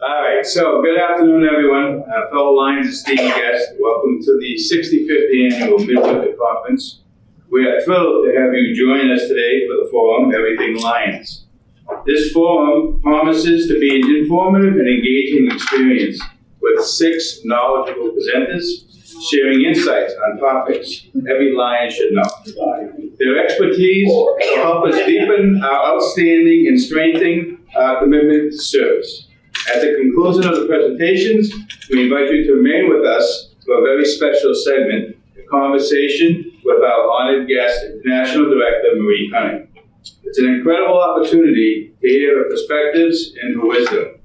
All right, so good afternoon, everyone. Fellow Lions esteemed guests, welcome to the 65th Annual Midwinter Conference. We are thrilled to have you join us today for the forum, Everything Lions. This forum promises to be an informative and engaging experience with 6 knowledgeable presenters sharing insights on topics every Lion should know. Their expertise will help us deepen our outstanding and strengthen our commitment to service. At the conclusion of the presentations, we invite you to remain with us for a very special segment, a conversation with our honored guest, International Director Marie Cunning. It's an incredible opportunity to hear her perspectives and her wisdom.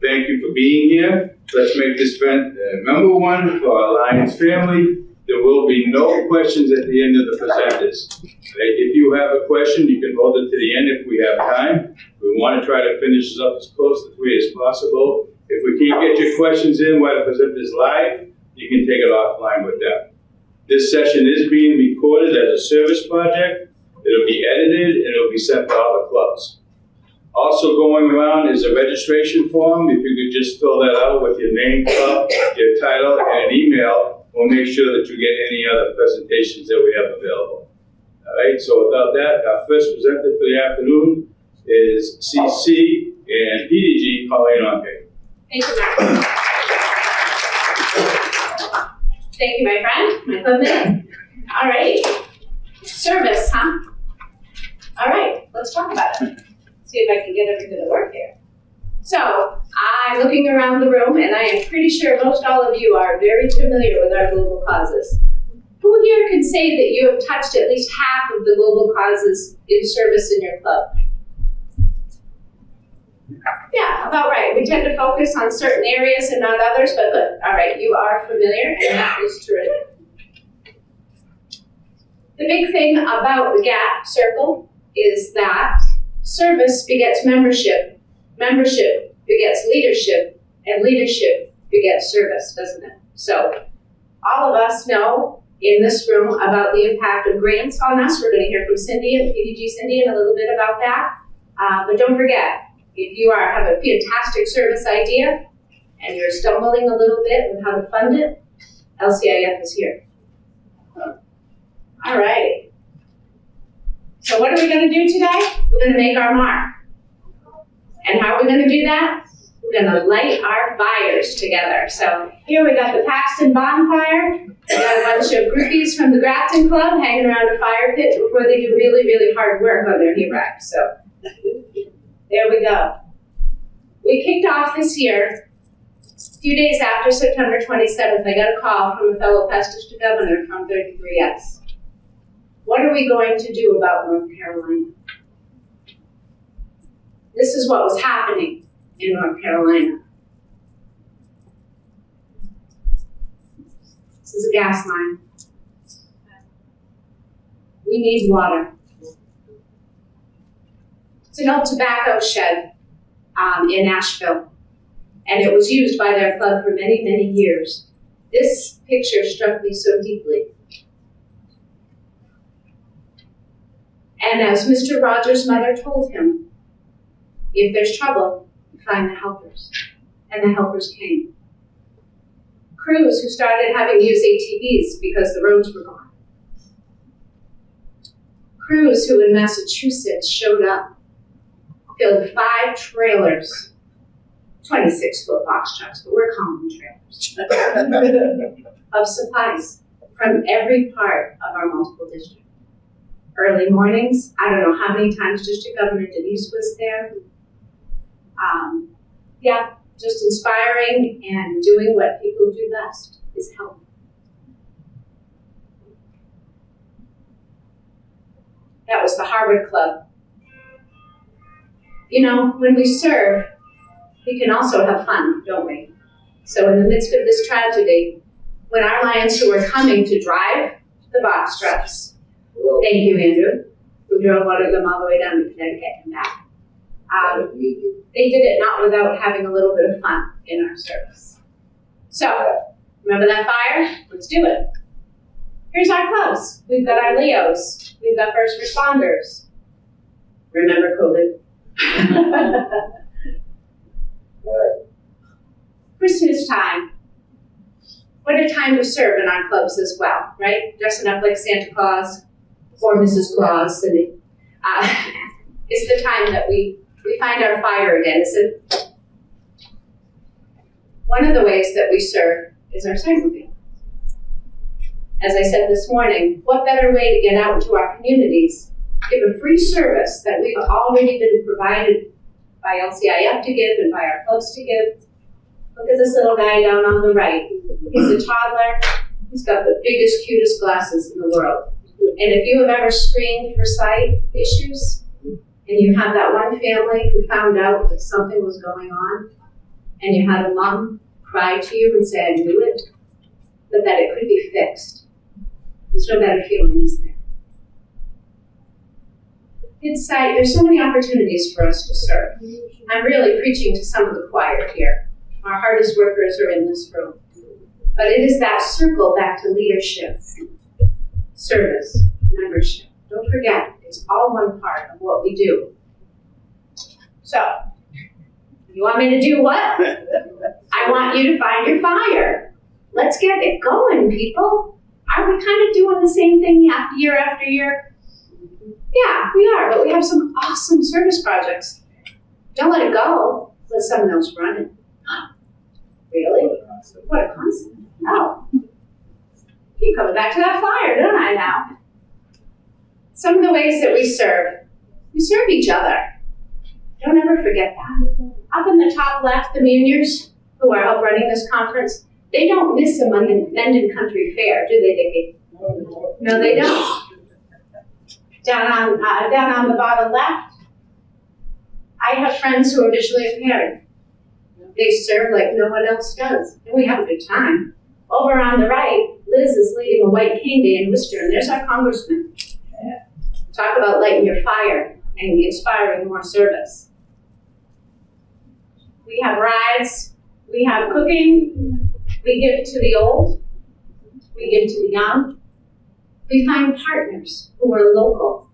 Thank you for being here. Let's make this event number one for our Lions family. There will be no questions at the end of the presenters. If you have a question, you can hold it to the end if we have time. We want to try to finish this up as close to 3 as possible. If we can't get your questions in while the presenter is live, you can take it offline with them. This session is being recorded as a service project. It'll be edited and it'll be sent to all the clubs. Also going around is a registration form. If you could just fill that out with your name, club, your title, and an email, we'll make sure that you get any other presentations that we have available. All right, so without that, our first presenter for the afternoon is CC and PDG, Colleen Onke. Thank you, Mark. Thank you, my friend, my clubmate. All right, service, huh? All right, let's talk about it. See if I can get everything to work here. So, I'm looking around the room, and I am pretty sure most all of you are very familiar with our global causes. Who here can say that you have touched at least half of the global causes in service in your club? Yeah, about right. We tend to focus on certain areas and not others, but good. All right, you are familiar, and that is terrific. The big thing about the GAP circle is that service begets membership, membership begets leadership, and leadership begets service, doesn't it? So, all of us know in this room about the impact of grants on us. We're going to hear from Cindy and PDG Cindy in a little bit about that. But don't forget, if you have a fantastic service idea and you're stumbling a little bit with how to fund it, LCIF is here. All right. So what are we going to do today? We're going to make our mark. And how are we going to do that? We're going to light our fires together. So here we got the Paxton bonfire. We got a bunch of groupies from the Grafton Club hanging around a fire pit before they do really, really hard work on their HERAC. So there we go. We kicked off this year. A few days after September 27th, I got a call from a fellow past district governor from 33S. What are we going to do about North Carolina? This is what was happening in North Carolina. This is a gas line. We need water. It's an old tobacco shed in Asheville, and it was used by their club for many, many years. This picture struck me so deeply. And as Mr. Rogers' mother told him, if there's trouble, find the helpers. And the helpers came. Crews who started having to use ATVs because the roads were gone. Crews who in Massachusetts showed up, filled 5 trailers, 26-foot box trucks, but we're calling them trailers, of supplies from every part of our multiple districts. Early mornings, I don't know how many times District Governor Denise was there. Just inspiring and doing what people do best is help. That was the Harvard Club. You know, when we serve, we can also have fun, don't we? So in the midst of this tragedy, when our Lions who were coming to drive the box trucks, thank you, Andrew, who drove one of them all the way down to Connecticut and back. They did it not without having a little bit of fun in our service. So, remember that fire? Let's do it. Here's our clubs. We've got our Leos. We've got first responders. Remember COVID? Christmas time. What a time to serve in our clubs as well, right? Dressing up like Santa Claus or Mrs. Claus. And it's the time that we find our fire again, isn't it? One of the ways that we serve is our cycling. As I said this morning, what better way to get out into our communities, give a free service that we've already been provided by LCIF to give and by our clubs to give. Look at this little guy down on the right. He's a toddler. He's got the biggest, cutest glasses in the world. And if you have ever screened for sight issues, and you have that one family who found out that something was going on, and you had a mom cry to you and say, I knew it, but that it could be fixed. There's no better feeling, is there? It's sight. There's so many opportunities for us to serve. I'm really preaching to some of the choir here. Our hardest workers are in this room. But it is that circle back to leadership, service, membership. Don't forget, it's all one part of what we do. So, you want me to do what? I want you to find your fire. Let's get it going, people. Are we kind of doing the same thing year after year? Yeah, we are, but we have some awesome service projects. Don't let it go. Let someone else run it. Really? What a concept. No. Keep coming back to that fire, don't I now? Some of the ways that we serve each other. Don't ever forget that. Up in the top left, the Muniers, who are help running this conference, they don't miss a Menden Country Fair, do they, Dickie? No, they don't. Down on the bottom left, I have friends who are visually impaired. They serve like no one else does, and we have a good time. Over on the right, Liz is leading a white cane day in Worcester, and there's our congressman. Talk about lighting your fire and inspiring more service. We have rides, we have cooking, we give to the old, we give to the young. We find partners who are local.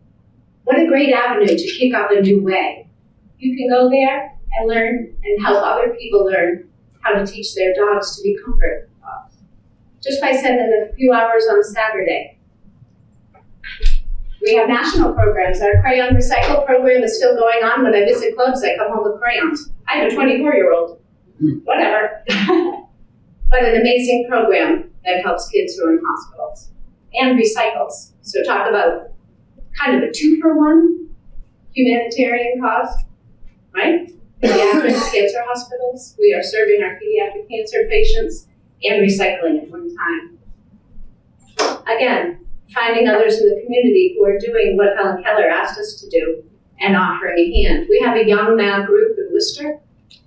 What a great avenue to kick off a new way. You can go there and learn and help other people learn how to teach their dogs to be comfort dogs. Just by spending a few hours on a Saturday. We have national programs. Our Crayon Recycle program is still going on. When I visit clubs, I come home with crayons. I have a 24-year-old. Whatever. But an amazing program that helps kids who are in hospitals. And recycles. So talk about kind of a 2-for-1 humanitarian cause, right? Pediatric cancer hospitals. We are serving our pediatric cancer patients and recycling at one time. Again, finding others in the community who are doing what Helen Keller asked us to do and offering a hand. We have a Young Now group in Worcester,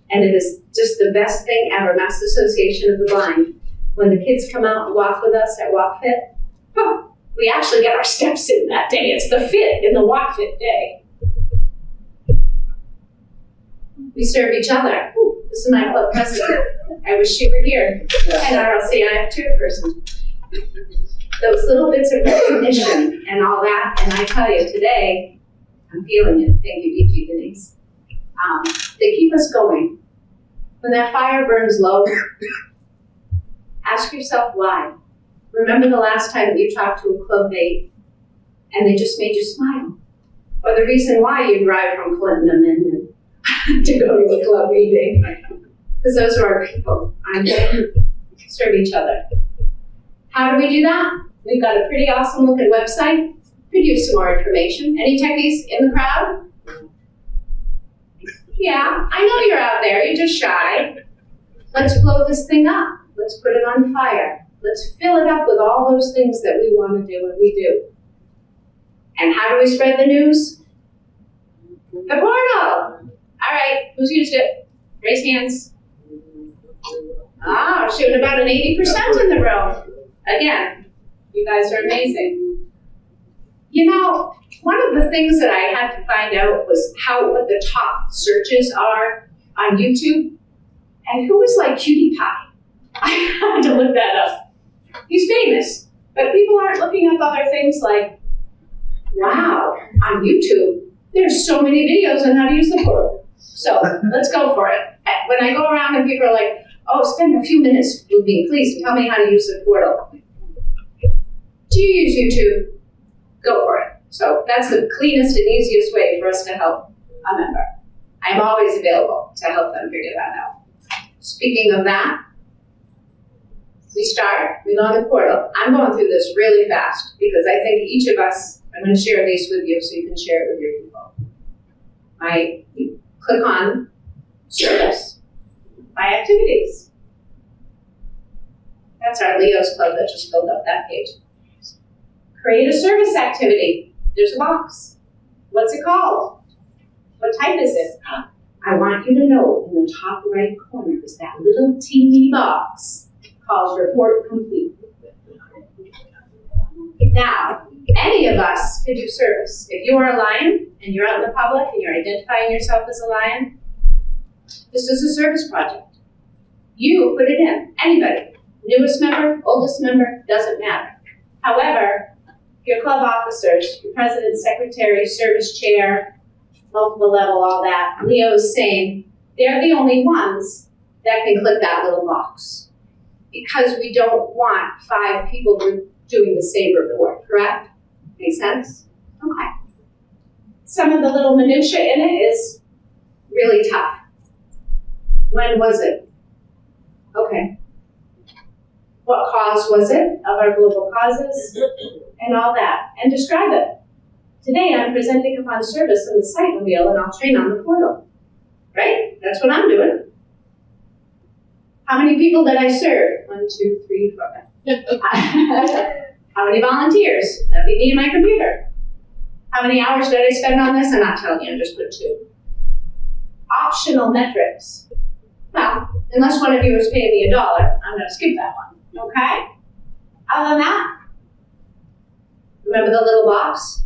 and it is just the best thing ever, Mass Association of the Blind. When the kids come out and walk with us at Walk Fit, we actually get our steps in that day. It's the fit in the Walk Fit day. We serve each other. This is my club president. I wish she were here. And our LCIF chairperson. Those little bits of recognition and all that, and I tell you, today, I'm feeling it. Thank you, DG Denise. They keep us going. When that fire burns low, ask yourself why. Remember the last time that you talked to a club mate and they just made you smile. Or the reason why you drive from Clinton to Minden to go to a club meeting. Because those are our people, aren't they? Serve each other. How do we do that? We've got a pretty awesome looking website. Could use some more information. Any techies in the crowd? Yeah, I know you're out there, you're just shy. Let's blow this thing up. Let's put it on fire. Let's fill it up with all those things that we want to do and we do. And how do we spread the news? The portal. All right, who's used it? Raise hands. Ah, we're shooting about an 80% in the room. Again, you guys are amazing. You know, one of the things that I had to find out was what the top searches are on YouTube, and who was like Cutie Pie. I had to look that up. He's famous, but people aren't looking up other things like, wow, on YouTube, there's so many videos on how to use the portal. So let's go for it. When I go around and people are like, spend a few minutes with me, please, and tell me how to use the portal. Do you use YouTube? Go for it. So that's the cleanest and easiest way for us to help a member. I'm always available to help them figure that out. Speaking of that, we go on the portal. I'm going through this really fast because I think each of us, I'm going to share these with you so you can share it with your people. You click on service, my activities. That's our Leo's Club that just filled up that page. Create a service activity. There's a box. What's it called? What type is it? I want you to know in the top right corner is that little teeny box called Report Complete. Now, any of us can do service. If you are a lion and you're out in the public and you're identifying yourself as a lion, this is a service project. You put it in. Anybody. Newest member, oldest member, doesn't matter. However, your club officers, your president, secretary, service chair, multiple level, all that, Leo's same, they're the only ones that can click that little box. Because we don't want 5 people doing the same report, correct? Make sense? Okay. Some of the little minutia in it is really tough. When was it? Okay. What cause was it of our global causes? And all that. And describe it. Today I'm presenting upon service on the site wheel and I'll train on the portal. Right? That's what I'm doing. How many people did I serve? 1, 2, 3, 4. How many volunteers? That'd be me and my computer. How many hours did I spend on this? I'm not telling you, I'm just put 2. Optional metrics. Well, unless one of you is paying me $1, I'm gonna skip that one, okay? Other than that, remember the little box?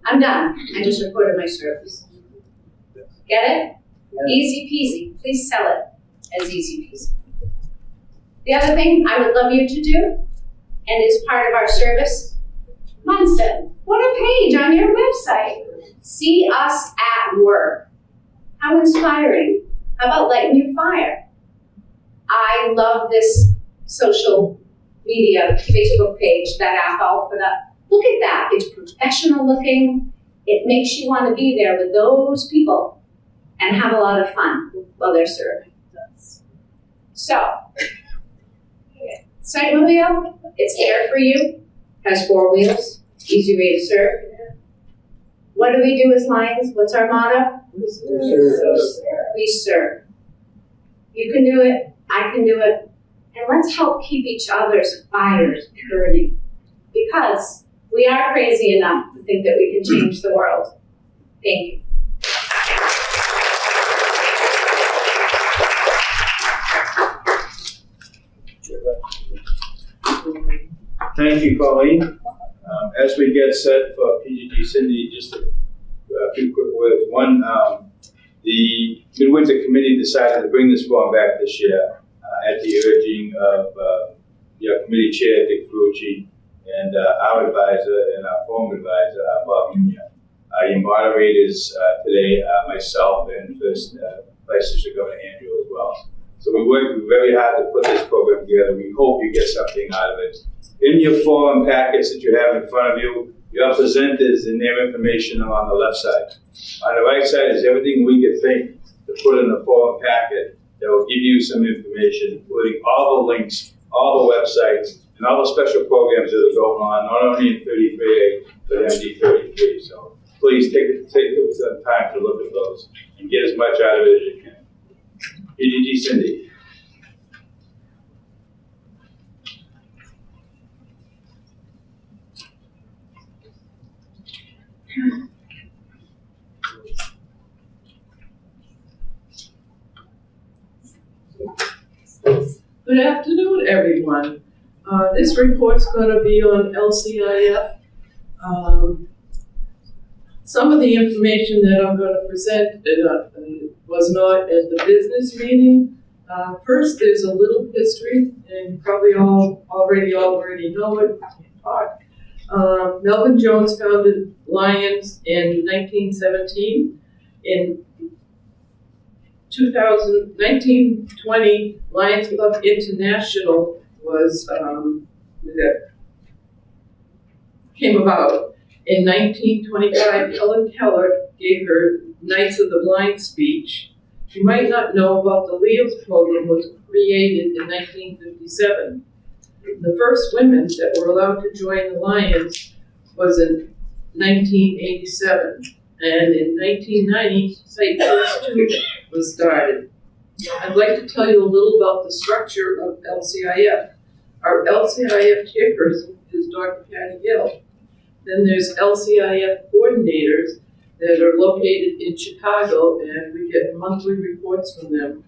I'm done. I just reported my service. Get it? Yeah. Easy peasy. Please sell it as easy peasy. The other thing I would love you to do, and is part of our service mindset, put a page on your website. See us at work. How inspiring. How about lighting your fire? I love this social media Facebook page that Apple put up. Look at that. It's professional looking. It makes you want to be there with those people and have a lot of fun while they're serving us. So, Site-mobile, it's there for you. Has 4 wheels. Easy way to serve. What do we do as Lions? What's our motto? We serve. You can do it. I can do it. And let's help keep each other's fires burning. Because we are crazy enough to think that we can change the world. Thank you. Thank you, Colleen. As we get set for PGG Cindy, just a few quick words. One, the Midwinter Committee decided to bring this form back this year at the urging of your committee chair, Dick Frucci, and our advisor and our former advisor, Bob Munia. Your moderators today, myself and First Vice District Governor Andrew as well. So we worked very hard to put this program together. We hope you get something out of it. In your forum packets that you have in front of you, your presenters and their information are on the left side. On the right side is everything we could think to put in the forum packet that will give you some information, including all the links, all the websites, and all the special programs that are going on, not only in 33A, but MD 33. So please take some time to look at those and get as much out of it as you can. PGG Cindy. Good afternoon, everyone. This report's going to be on LCIF. Some of the information that I'm going to present was not at the business meeting. First, there's a little history, and you probably all already know it. Melvin Jones founded Lions in 1917. In 1920 Lions Club International was, that came about. In 1925, Helen Keller gave her Knights of the Blind speech. You might not know about the LEOS program was created in 1957. The first women that were allowed to join the Lions was in 1987. And in 1990, Site First 2 was started. I'd like to tell you a little about the structure of LCIF. Our LCIF chairperson is Dr. Patty Gill. Then there's LCIF coordinators that are located in Chicago, and we get monthly reports from them.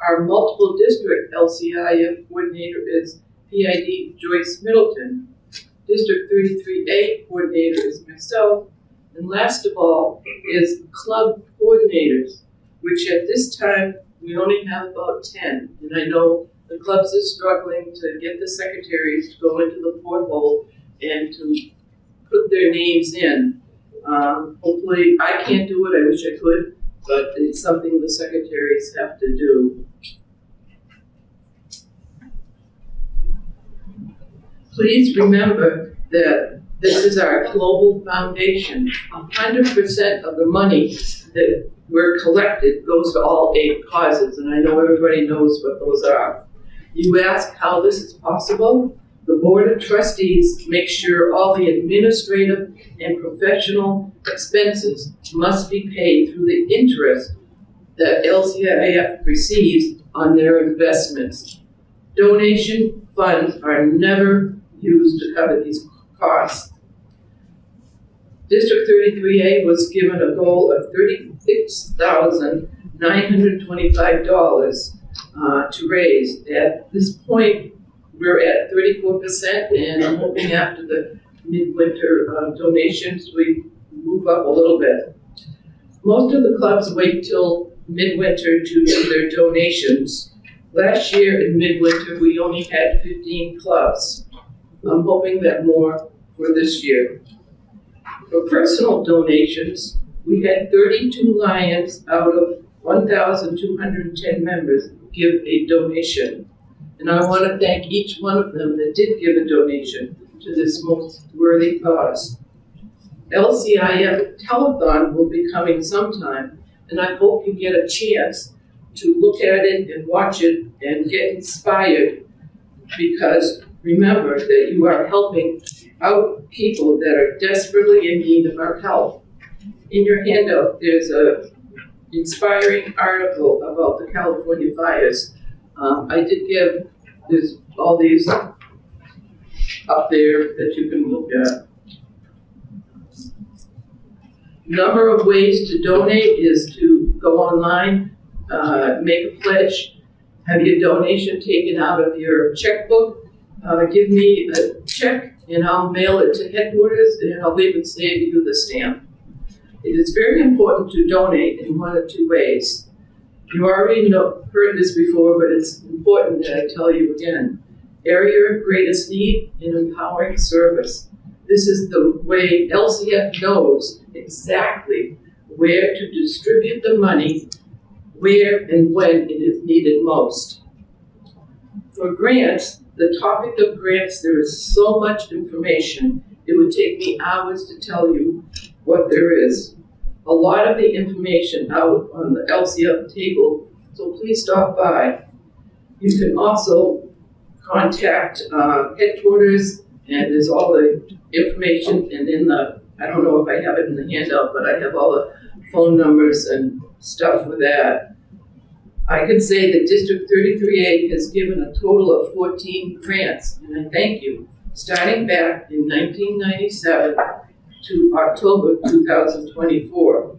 Our multiple district LCIF coordinator is PID Joyce Middleton. District 33A coordinator is myself. And last of all is club coordinators, which at this time we only have about 10. And I know the clubs are struggling to get the secretaries to go into the porthole and to put their names in. Hopefully, I can't do it, I wish I could, but it's something the secretaries have to do. Please remember that this is our global foundation. 100% of the money that we're collected goes to all 8 causes, and I know everybody knows what those are. You ask how this is possible? The Board of Trustees makes sure all the administrative and professional expenses must be paid through the interest that LCIF receives on their investments. Donation funds are never used to cover these costs. District 33A was given a goal of $36,925 to raise. At this point, we're at 34%, and I'm hoping after the midwinter donations, we move up a little bit. Most of the clubs wait till midwinter to do their donations. Last year in midwinter, we only had 15 clubs. I'm hoping that more for this year. For personal donations, we had 32 Lions out of 1,210 members give a donation. And I want to thank each one of them that did give a donation to this most worthy cause. LCIF Telethon will be coming sometime, and I hope you get a chance to look at it and watch it and get inspired, because remember that you are helping out people that are desperately in need of our help. In your handout, there's an inspiring article about the California fires. I did give, there's all these up there that you can look at. Number of ways to donate is to go online, make a pledge, have your donation taken out of your checkbook, give me a check and I'll mail it to headquarters, and I'll even save you the stamp. It is very important to donate in one of 2 ways. You already heard this before, but it's important that I tell you again. Area of greatest need and empowering service. This is the way LCF knows exactly where to distribute the money, where and when it is needed most. For grants, the topic of grants, there is so much information. It would take me hours to tell you what there is. A lot of the information out on the LCF table, so please stop by. You can also contact headquarters, and there's all the information, and in the, I don't know if I have it in the handout, but I have all the phone numbers and stuff for that. I can say that District 33A has given a total of 14 grants, and I thank you, starting back in 1997 to October 2024.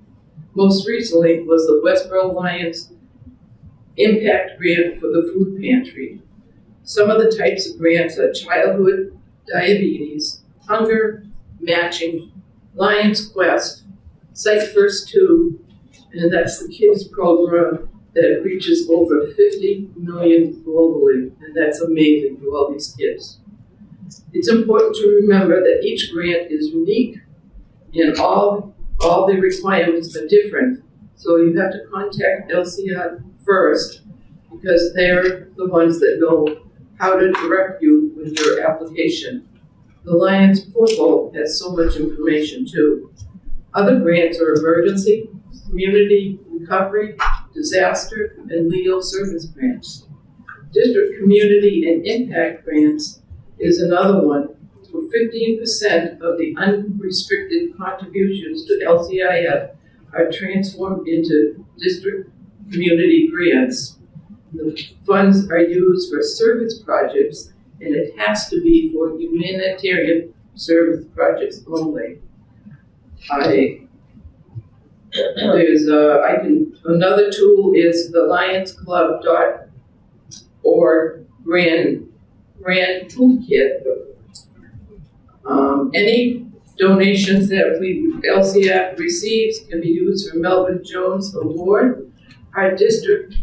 Most recently was the Westboro Lions M-PACT grant for the food pantry. Some of the types of grants are childhood diabetes, hunger, matching, Lions Quest, Site First 2, and that's the kids program that reaches over 50 million globally, and that's amazing for all these kids. It's important to remember that each grant is unique, and all the requirements are different. So you have to contact LCI first, because they're the ones that know how to direct you with your application. The Lions portal has so much information too. Other grants are emergency, community recovery, disaster, and legal service grants. District community and impact grants is another one, where 15% of the unrestricted contributions to LCIF are transformed into district community grants. The funds are used for service projects, and it has to be for humanitarian service projects only. Another tool is the lionsclub.org grant toolkit. Any donations that LCF receives can be used for Melvin Jones Award. Our district,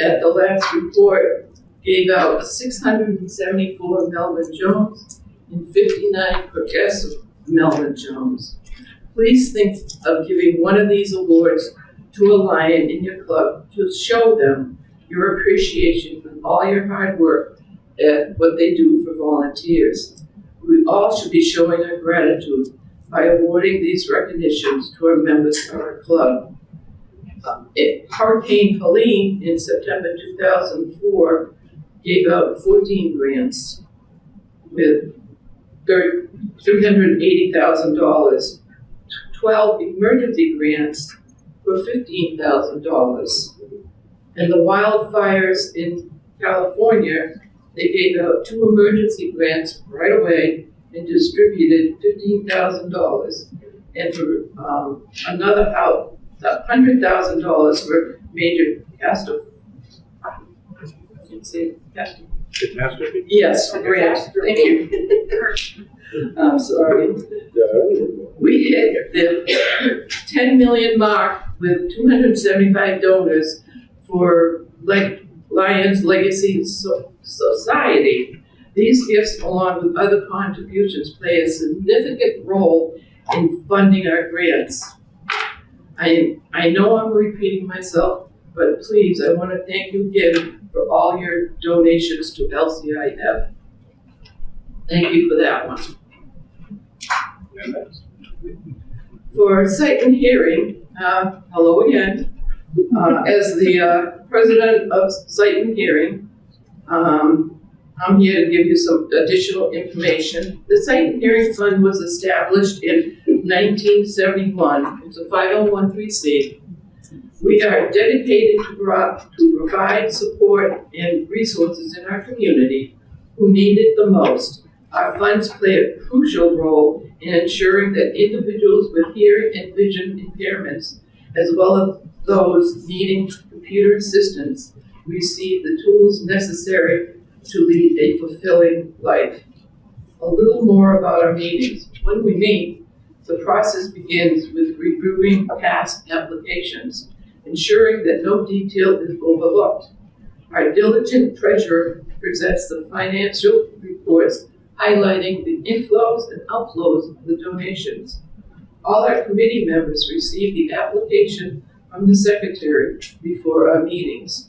at the last report, gave out 674 Melvin Jones and 59 progressive Melvin Jones. Please think of giving one of these awards to a Lion in your club to show them your appreciation for all your hard work at what they do for volunteers. We all should be showing our gratitude by awarding these recognitions to our members of our club. Hurricane Helene in September 2004 gave out 14 grants with $380,000. 12 emergency grants for $15,000. And the wildfires in California, they gave out 2 emergency grants right away and distributed $15,000. And for another $100,000 for major Catastrophe? Yes, grant. Thank you. I'm sorry. We hit the 10 million mark with 275 donors for Lions Legacy Society. These gifts, along with other contributions, play a significant role in funding our grants. I know I'm repeating myself, but please, I want to thank you again for all your donations to LCIF. Thank you for that one. For sight and hearing, hello again. As the president of Sight and Hearing, I'm here to give you some additional information. The Sight and Hearing Fund was established in 1971. It's a 501(c)(3). We are dedicated to provide support and resources in our community who need it the most. Our funds play a crucial role in ensuring that individuals with hearing and vision impairments, as well as those needing computer assistance, receive the tools necessary to lead a fulfilling life. A little more about our meetings. When we meet, the process begins with reviewing past applications, ensuring that no detail is overlooked. Our diligent treasurer presents the financial reports highlighting the inflows and outflows of the donations. All our committee members receive the application from the secretary before our meetings.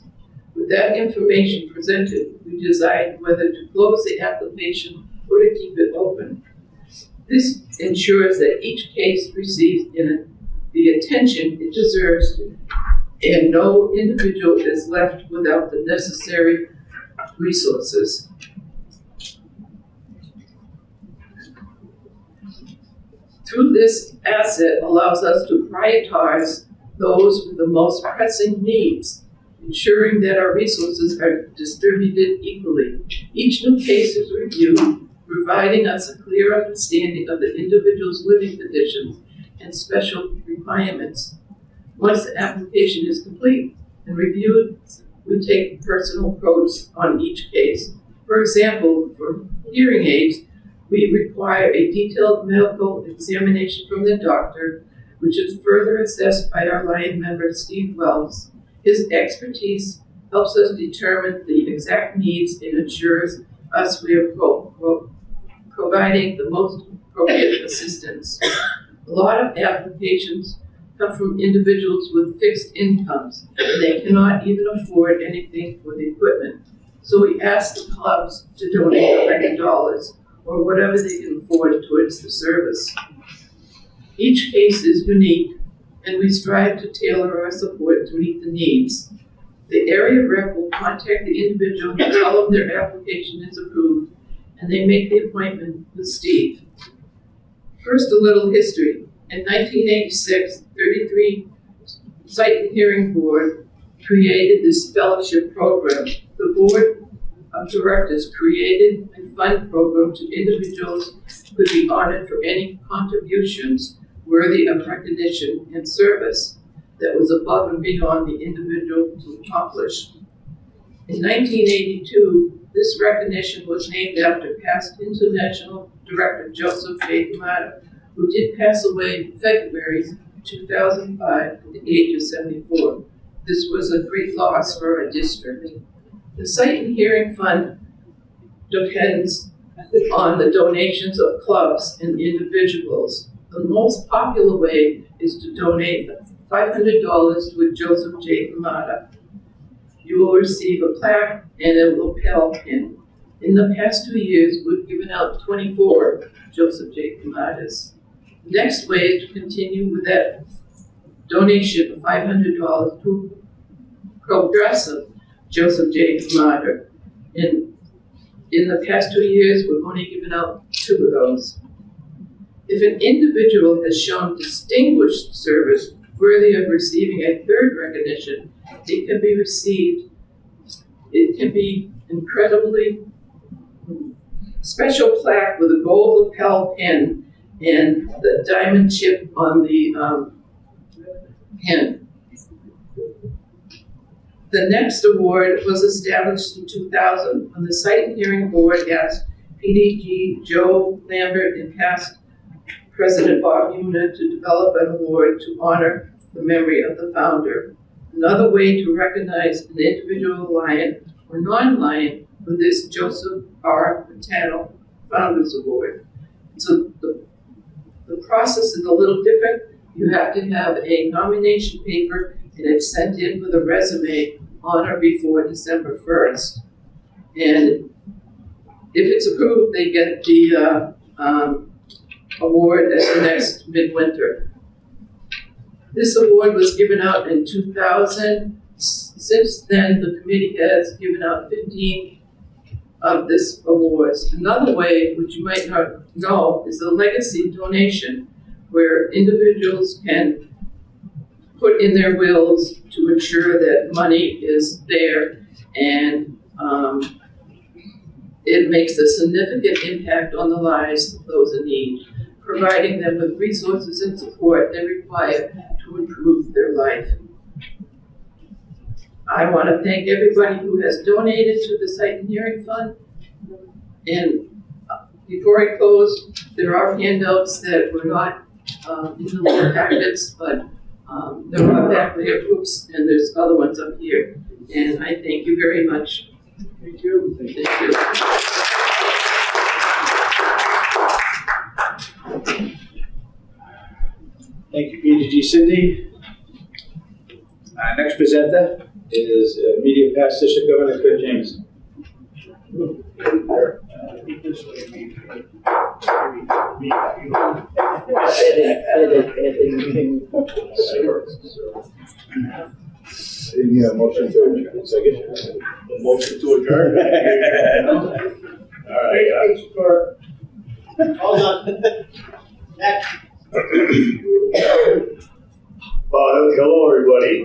With that information presented, we decide whether to close the application or to keep it open. This ensures that each case receives the attention it deserves, and no individual is left without the necessary resources. Through this asset allows us to prioritize those with the most pressing needs, ensuring that our resources are distributed equally. Each new case is reviewed, providing us a clear understanding of the individual's living conditions and special requirements. Once the application is complete and reviewed, we take a personal approach on each case. For example, for hearing aids, we require a detailed medical examination from the doctor, which is further assessed by our Lion member, Steve Wells. His expertise helps us determine the exact needs and ensures us we are providing the most appropriate assistance. A lot of applications come from individuals with fixed incomes, and they cannot even afford anything for the equipment. So we ask the clubs to donate $100 or whatever they can afford towards the service. Each case is unique, and we strive to tailor our support to meet the needs. The area rep will contact the individual and tell them their application is approved, and they make the appointment with Steve. First, a little history. In 1986, 33 Sight and Hearing Board created this fellowship program. The board of directors created a fund program to individuals who could be honored for any contributions worthy of recognition and service that was above and beyond the individual to accomplish. In 1982, this recognition was named after past International Director Joseph J. Kamada, who did pass away in February 2005 at the age of 74. This was a great loss for our district. The Sight and Hearing Fund depends on the donations of clubs and individuals. The most popular way is to donate $500 to a Joseph J. Kamada. You will receive a plaque and a lapel pin. In the past 2 years, we've given out 24 Joseph J. Kamadas. The next way is to continue with that donation of $500 to Progressive Joseph J. Kamada. In the past 2 years, we've only given out 2 of those. If an individual has shown distinguished service worthy of receiving a third recognition, it can be received. It can be incredibly special plaque with a gold lapel pin and the diamond chip on the pin. The next award was established in 2000 when the Sight and Hearing Board asked PDG Joe Lambert and past President Bob Una to develop an award to honor the memory of the founder. Another way to recognize an individual lion or non-lion with this Joseph R. Patano Founders Award. So the process is a little different. You have to have a nomination paper and it's sent in with a resume on or before December 1st. And if it's approved, they get the award at the next midwinter. This award was given out in 2000. Since then, the committee has given out 15 of this awards. Another way, which you might not know, is a legacy donation, where individuals can put in their wills to ensure that money is there, and it makes a significant impact on the lives of those in need, providing them with resources and support they require to improve their life. I want to thank everybody who has donated to the Sight and Hearing Fund. And before I close, there are handouts that were not in the little packets, but there are back there, oops, and there's other ones up here. And I thank you very much. Thank you. Thank you. Thank you, PDG Cindy. Next presenter is Media Past District Governor Kurt Jameson. Motion to adjourn. Second. Motion to adjourn. All right. Hold on. Next. Hello, everybody.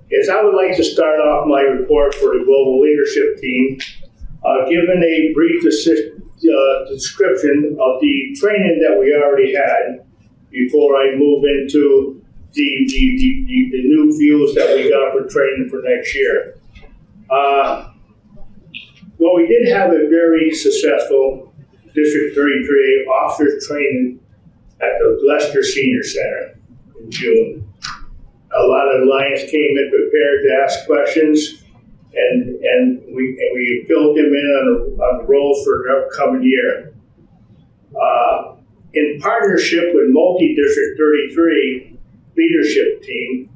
Yes, I would like to start off my report for the global leadership team, given a brief description of the training that we already had before I move into the new views that we got for training for next year. Well, we did have a very successful District 33 officers training at the Leicester Senior Center in June. A lot of Lions came in prepared to ask questions, and we filled them in on the roles for the upcoming year. in partnership with Multi-District 33 leadership team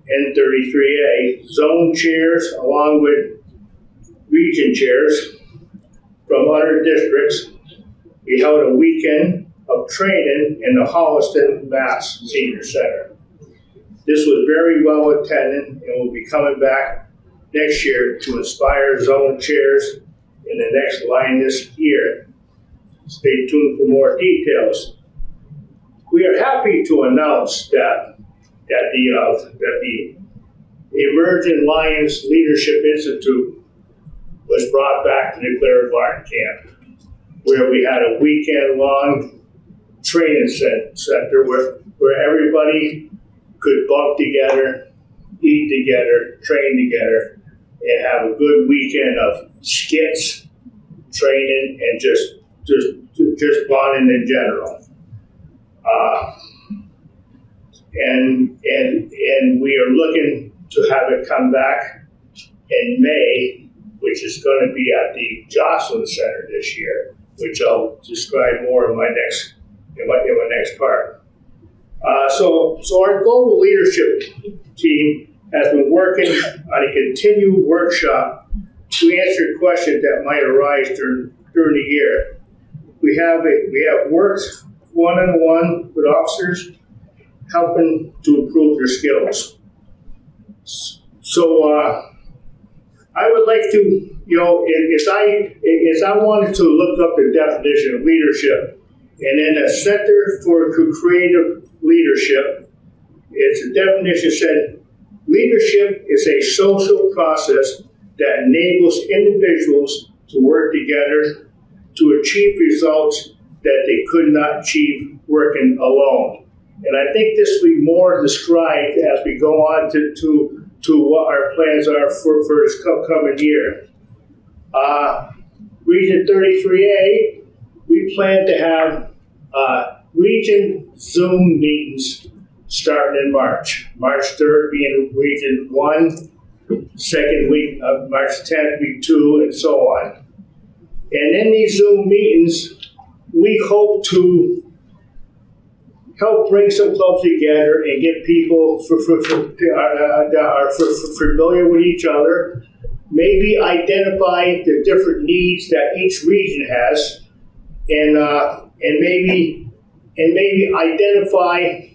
and 33A, zone chairs along with region chairs from other districts, we held a weekend of training in the Holliston, Mass. Senior Center. This was very well attended and will be coming back next year to inspire zone chairs in the next line this year. Stay tuned for more details. We are happy to announce that the Emerging Lions Leadership Institute was brought back to the Clara Barton camp, where we had a weekend-long training center where everybody could bunk together, eat together, train together, and have a good weekend of skits, training, and just bonding in general. And we are looking to have it come back in May, which is going to be at the Jocelyn Center this year, which I'll describe more in my next part. So our global leadership team has been working on a continued workshop to answer questions that might arise during the year. We have worked one-on-one with officers, helping to improve their skills. So I would like to, as I wanted to look up the definition of leadership, and then a Center for Creative Leadership, its definition said, leadership is a social process that enables individuals to work together to achieve results that they could not achieve working alone. And I think this will be more described as we go on to what our plans are for this coming year. Region 33A, we plan to have region Zoom meetings starting in March. March 3rd being Region 1, second week of March 10th, week 2, and so on. And in these Zoom meetings, we hope to help bring some clubs together and get people that are familiar with each other, maybe identify the different needs that each region has, and maybe identify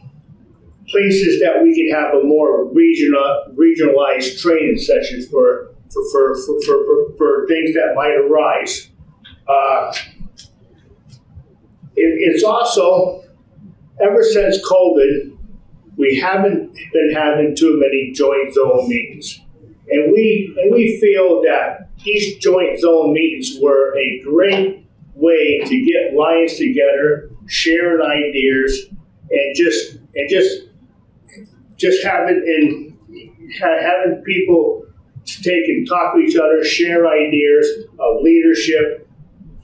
places that we can have a more regionalized training sessions for things that might arise. It's also, ever since COVID, we haven't been having too many joint zone meetings. And we feel that these joint zone meetings were a great way to get Lions together, sharing ideas, and just having people take and talk to each other, share ideas of leadership,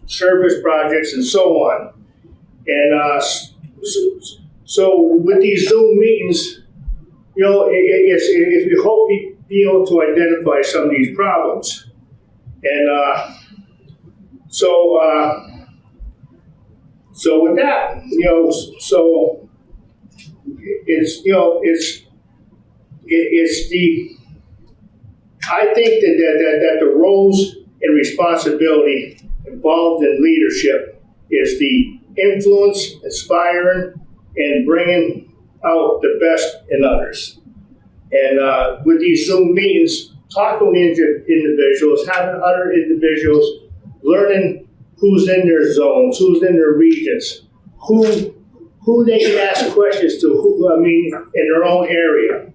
service projects, and so on. And so with these Zoom meetings, we hope we be able to identify some of these problems. And so with that, so I think that the roles and responsibility involved in leadership is the influence, inspiring, and bringing out the best in others. And with these Zoom meetings, talking with individuals, having other individuals, learning who's in their zones, who's in their regions, who they can ask questions to, in their own area.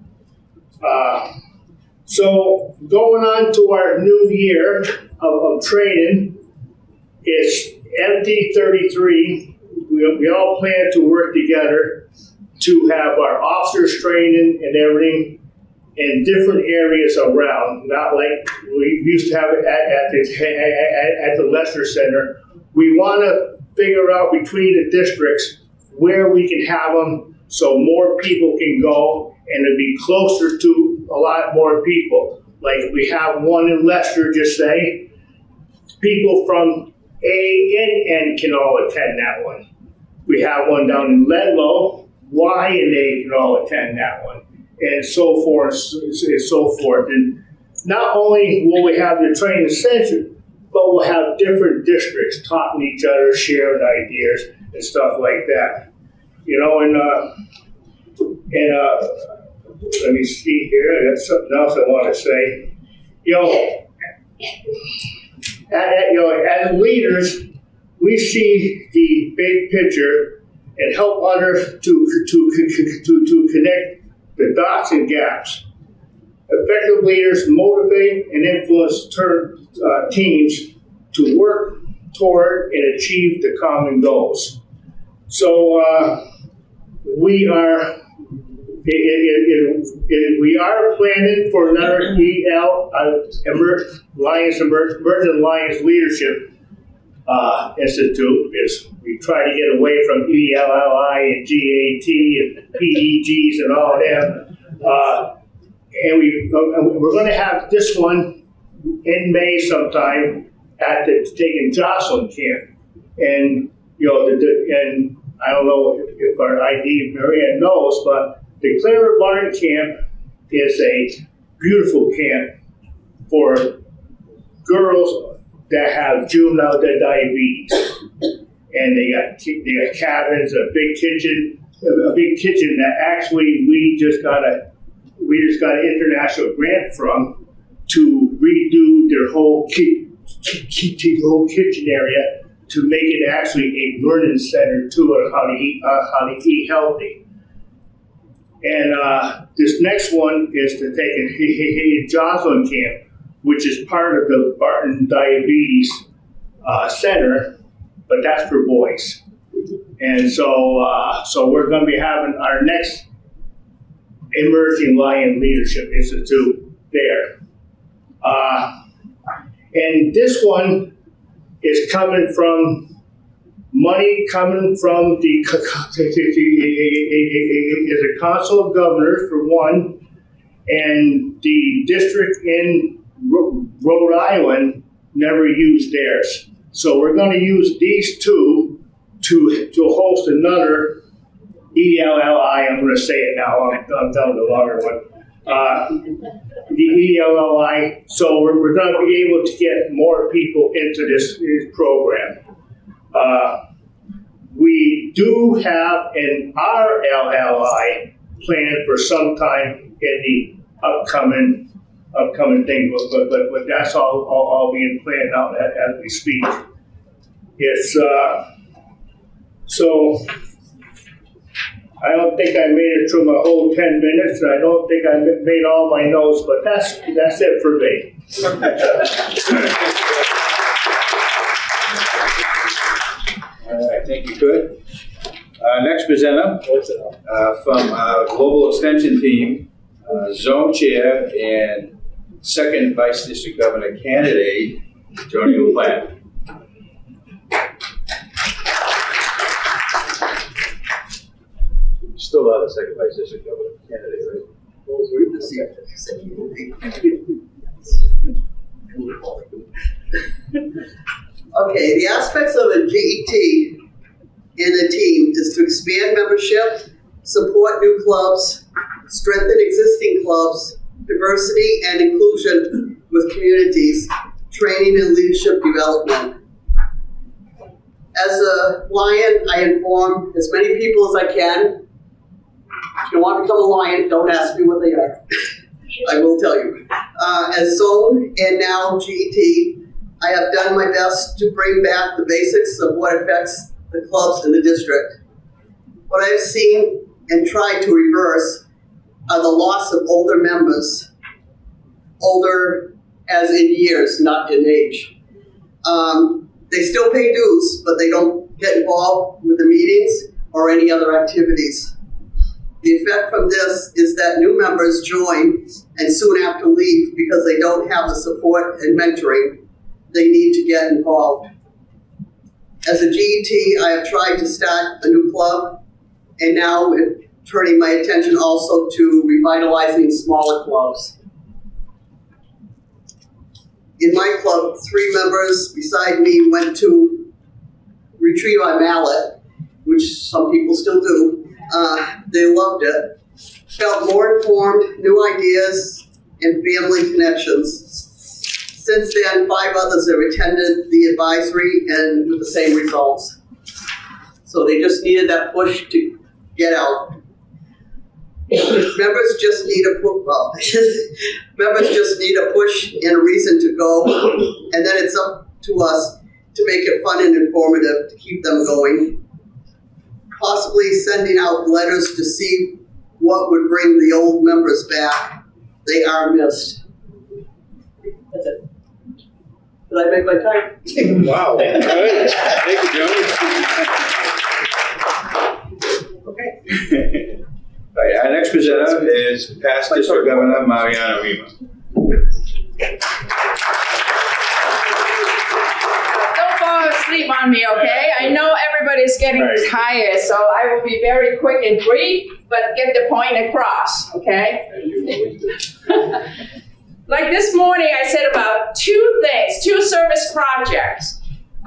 So going on to our new year of training, it's MD33. We all plan to work together to have our officers training and everything in different areas around, not like we used to have it at the Lester Center. We want to figure out between the districts where we can have them so more people can go and it'll be closer to a lot more people. Like we have one in Leicester, just say, people from A and N can all attend that one. We have one down in Ledlow. Y and A can all attend that one, and so forth and so forth. And not only will we have the training session, but we'll have different districts talking to each other, sharing ideas and stuff like that. You know, let me see here. I got something else I want to say. You know, as leaders, we see the big picture and help others to connect the dots and gaps. Effective leaders motivate and influence teams to work toward and achieve the common goals. So we are planning for another Emerging Alliance Leadership Institute. We try to get away from ELLI and GAT and PDGs and all of them. And we're going to have this one in May sometime at the taking Jocelyn camp. And, you know, and I don't know if our ID Maria knows, but the Claremont Barn camp is a beautiful camp for girls that have juvenile diabetes. And they got cabins, a big kitchen that actually we just got an international grant from to redo their whole kitchen area to make it actually a learning center too, on how to eat healthy. And this next one is to take a Jocelyn camp, which is part of the Barton Diabetes Center, but that's for boys. And so we're going to be having our next Emerging Lion Leadership Institute there. And this one is coming from money coming from the Council of Governors for one, and the district in Rhode Island never used theirs. So we're going to use these two to host another ELLI. I'm going to say it now. I'm down the longer one. The ELLI. So we're going to be able to get more people into this program. We do have an RLLI planned for some time in the upcoming thing, but that's all being planned out as we speak. It's so I don't think I made it through my whole 10 minutes, and I don't think I made all my notes, but that's it for me. All right, thank you, Kurt. Next presenter from our Global Extension Team, Zone Chair and Second Vice District Governor candidate, Joni LaPlante. Still are the Second Vice District Governor candidate, right? Okay, the aspects of a GET in a team is to expand membership, support new clubs, strengthen existing clubs, diversity and inclusion with communities, training and leadership development. As a Lion, I inform as many people as I can. If you want to become a Lion, don't ask me what they are. I will tell you. As Zone and now GET, I have done my best to bring back the basics of what affects the clubs in the district. What I've seen and tried to reverse are the loss of older members, older as in years, not in age. They still pay dues, but they don't get involved with the meetings or any other activities. The effect from this is that new members join and soon have to leave because they don't have the support and mentoring they need to get involved. As a GET, I have tried to start a new club, and now we're turning my attention also to revitalizing smaller clubs. In my club, 3 members beside me went to retrieve our mallet, which some people still do, they loved it. Felt more informed, new ideas, and family connections. Since then, 5 others have attended the advisory and with the same results. So they just needed that push to get out. Members just need a members just need a push and a reason to go, and then it's up to us to make it fun and informative to keep them going. Possibly sending out letters to see what would bring the old members back. They are missed. That's it. Did I make my time? Wow. Good. Thank you, Joe. Okay. All right, our next presenter is past District Governor Mariana Rima. Don't fall asleep on me, okay? I know everybody's getting Right. tired, so I will be very quick and brief, but get the point across, okay? Like this morning, I said about 2 things, 2 service projects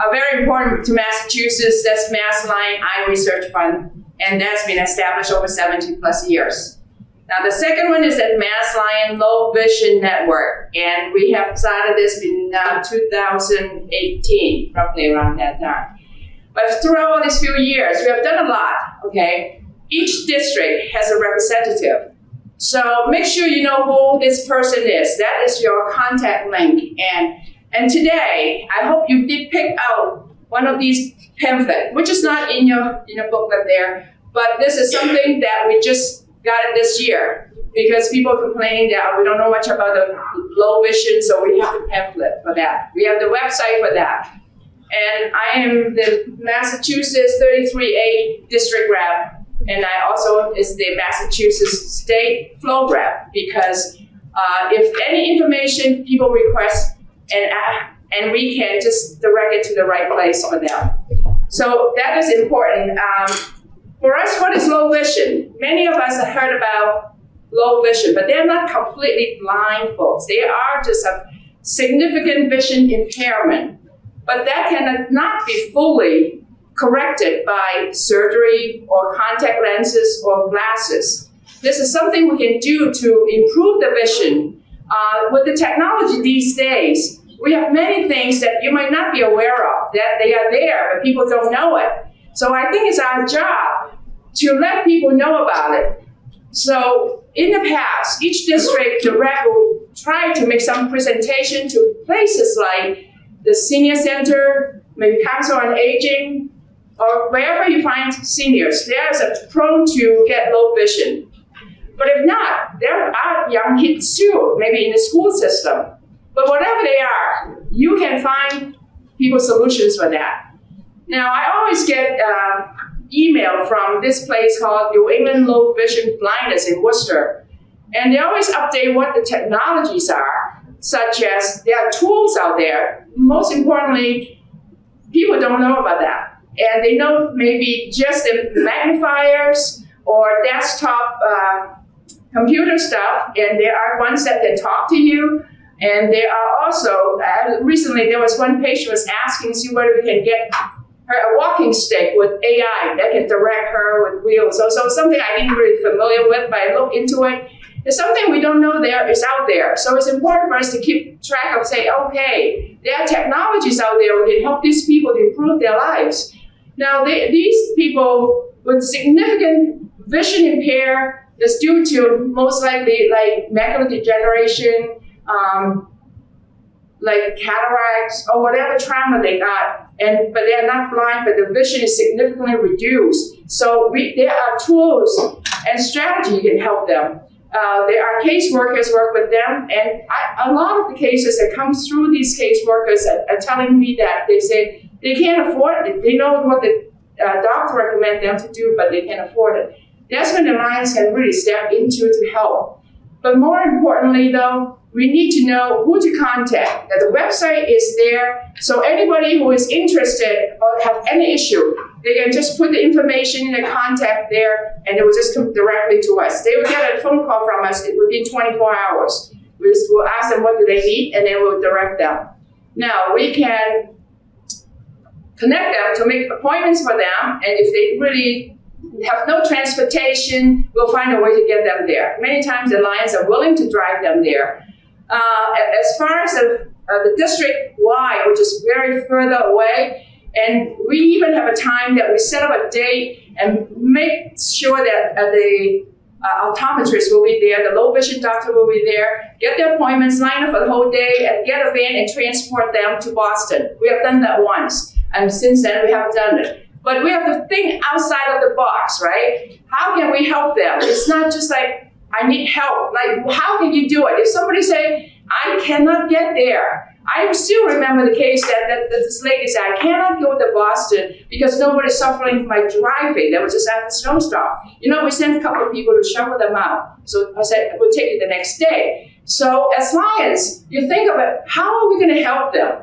are very important to Massachusetts. That's Mass Line Eye Research Fund, and that's been established over 70 plus years. Now, the second one is that Mass Line Low Vision Network, and we have started this in 2018, roughly around that time. But throughout all these few years, we have done a lot, okay? Each district has a representative. So make sure you know who this person is. That is your contact link. And today, I hope you did pick out one of these pamphlets, which is not in your booklet there, but this is something that we just got it this year because people complain that we don't know much about the low vision, so we have the pamphlet for that. We have the website for that. And I am the Massachusetts 33A district rep. And I also is the Massachusetts State Flow Rep because if any information people request and we can just direct it to the right place for them. So that is important. For us, what is low vision? Many of us have heard about low vision, but they're not completely blind folks. They are just a significant vision impairment, but that cannot be fully corrected by surgery or contact lenses or glasses. This is something we can do to improve the vision. With the technology these days, we have many things that you might not be aware of, that they are there, but people don't know it. So I think it's our job to let people know about it. So in the past, each district direct will try to make some presentation to places like the senior center, maybe council on aging, or wherever you find seniors. They are prone to get low vision. But if not, there are young kids too, maybe in the school system. But whatever they are, you can find people solutions for that. Now, I always get email from this place called New England Low Vision Blindness in Worcester. And they always update what the technologies are, such as there are tools out there. Most importantly, people don't know about that. And they know maybe just the magnifiers or desktop computer stuff, and there are ones that can talk to you. And there are also, recently there was one patient was asking, see whether we can get her a walking stick with AI that can direct her with wheels. So something I didn't really familiar with, but I looked into it. It's something we don't know there is out there. So it's important for us to keep track of, say, okay, there are technologies out there that can help these people to improve their lives. Now, these people with significant vision impair is due to most likely like macular degeneration, like cataracts or whatever trauma they got, but they're not blind, but the vision is significantly reduced. So there are tools and strategy that can help them. There are caseworkers work with them, and a lot of the cases that come through these caseworkers are telling me that they say they can't afford it. They know what the doctor recommends them to do, but they can't afford it. That's when the Alliance can really step into to help. But more importantly, though, we need to know who to contact. That the website is there, so anybody who is interested or have any issue, they can just put the information in the contact there, and it will just come directly to us. They will get a phone call from us within 24 hours. We'll ask them what do they need, and then we'll direct them. Now, we can connect them to make appointments for them, and if they really have no transportation, we'll find a way to get them there. Many times the Lions are willing to drive them there. As far as the district-wide, which is very further away, and we even have a time that we set up a date and make sure that the optometrist will be there, the low vision doctor will be there, get their appointments, line up for the whole day, and get a van and transport them to Boston. We have done that once, and since then we haven't done it. But we have to think outside of the box, right? How can we help them? It's not just like, I need help. Like, how can you do it? If somebody say, I cannot get there. I still remember the case that this lady said, I cannot go to Boston because nobody's suffering from my driving. That was just after the snowstorm. We sent a couple of people to shovel them out. So I said, we'll take it the next day. So as Lions, you think of it, how are we going to help them?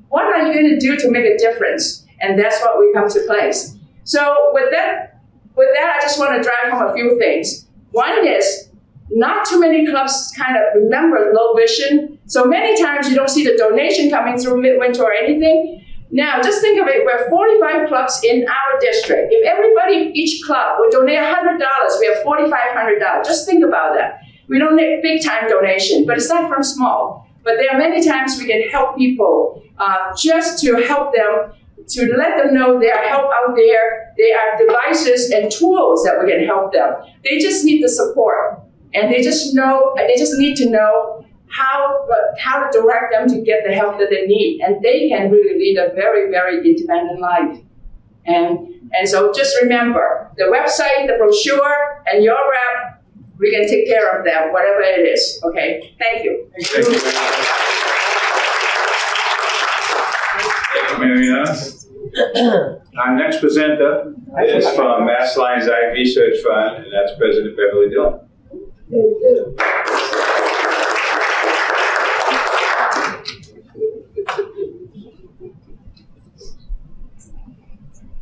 What are you going to do to make a difference? And that's what we come to place. So with that, I just want to drive home a few things. One is, not too many clubs kind of remember low vision. So many times you don't see the donation coming through Midwinter or anything. Now, just think of it, we're 45 clubs in our district. If everybody, each club would donate $100, we have $4,500. Just think about that. We don't need big time donation, but it's not from small. But there are many times we can help people just to help them, to let them know there are help out there. There are devices and tools that we can help them. They just need the support. And they just need to know how to direct them to get the help that they need. And they can really lead a very, very independent life. And so just remember, the website, the brochure, and your rep, we can take care of them, whatever it is. Okay, thank you. Thank you very much. Mariana. Our next presenter is from Mass Lions Eye Research Fund, and that's President Beverly Dillon.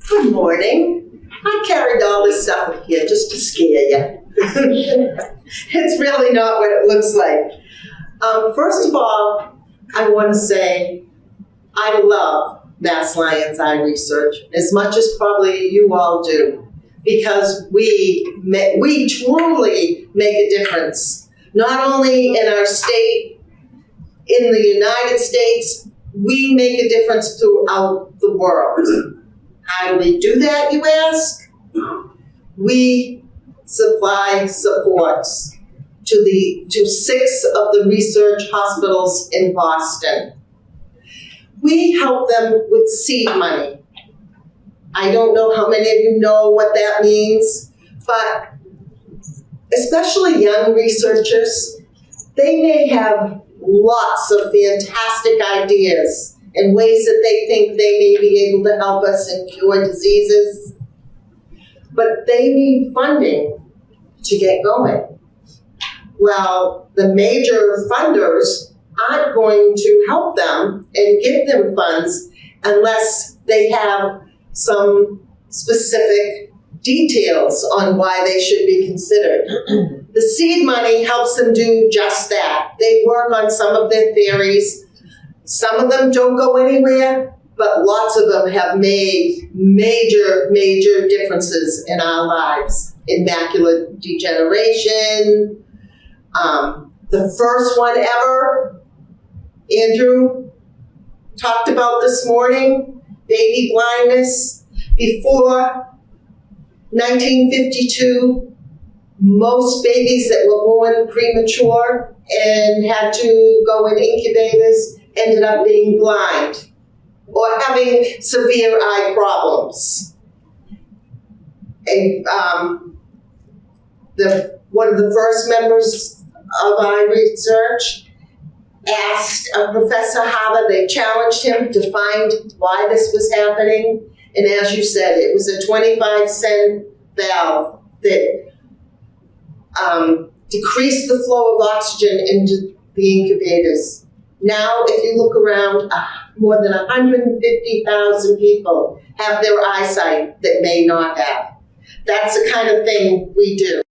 Good morning. I carried all this stuff up here just to scare you. It's really not what it looks like. First of all, I want to say I love Mass Lions Eye Research as much as probably you all do, because we truly make a difference, not only in our state, in the United States, we make a difference throughout the world. How do we do that, you ask? We supply supports to 6 of the research hospitals in Boston. We help them with seed money. I don't know how many of you know what that means, but especially young researchers, they may have lots of fantastic ideas and ways that they think they may be able to help us and cure diseases, but they need funding to get going. Well, the major funders aren't going to help them and give them funds unless they have some specific details on why they should be considered. The seed money helps them do just that. They work on some of their theories. Some of them don't go anywhere, but lots of them have made major, major differences in our lives. In macular degeneration, the first one ever, Andrew talked about this morning, baby blindness. Before 1952, most babies that were born premature and had to go in incubators ended up being blind or having severe eye problems. And one of the first members of Eye Research asked a professor Harvard, they challenged him to find why this was happening. And as you said, it was a 25-cent valve that decreased the flow of oxygen into the incubators. Now, if you look around, more than 150,000 people have their eyesight that may not have. That's the kind of thing we do.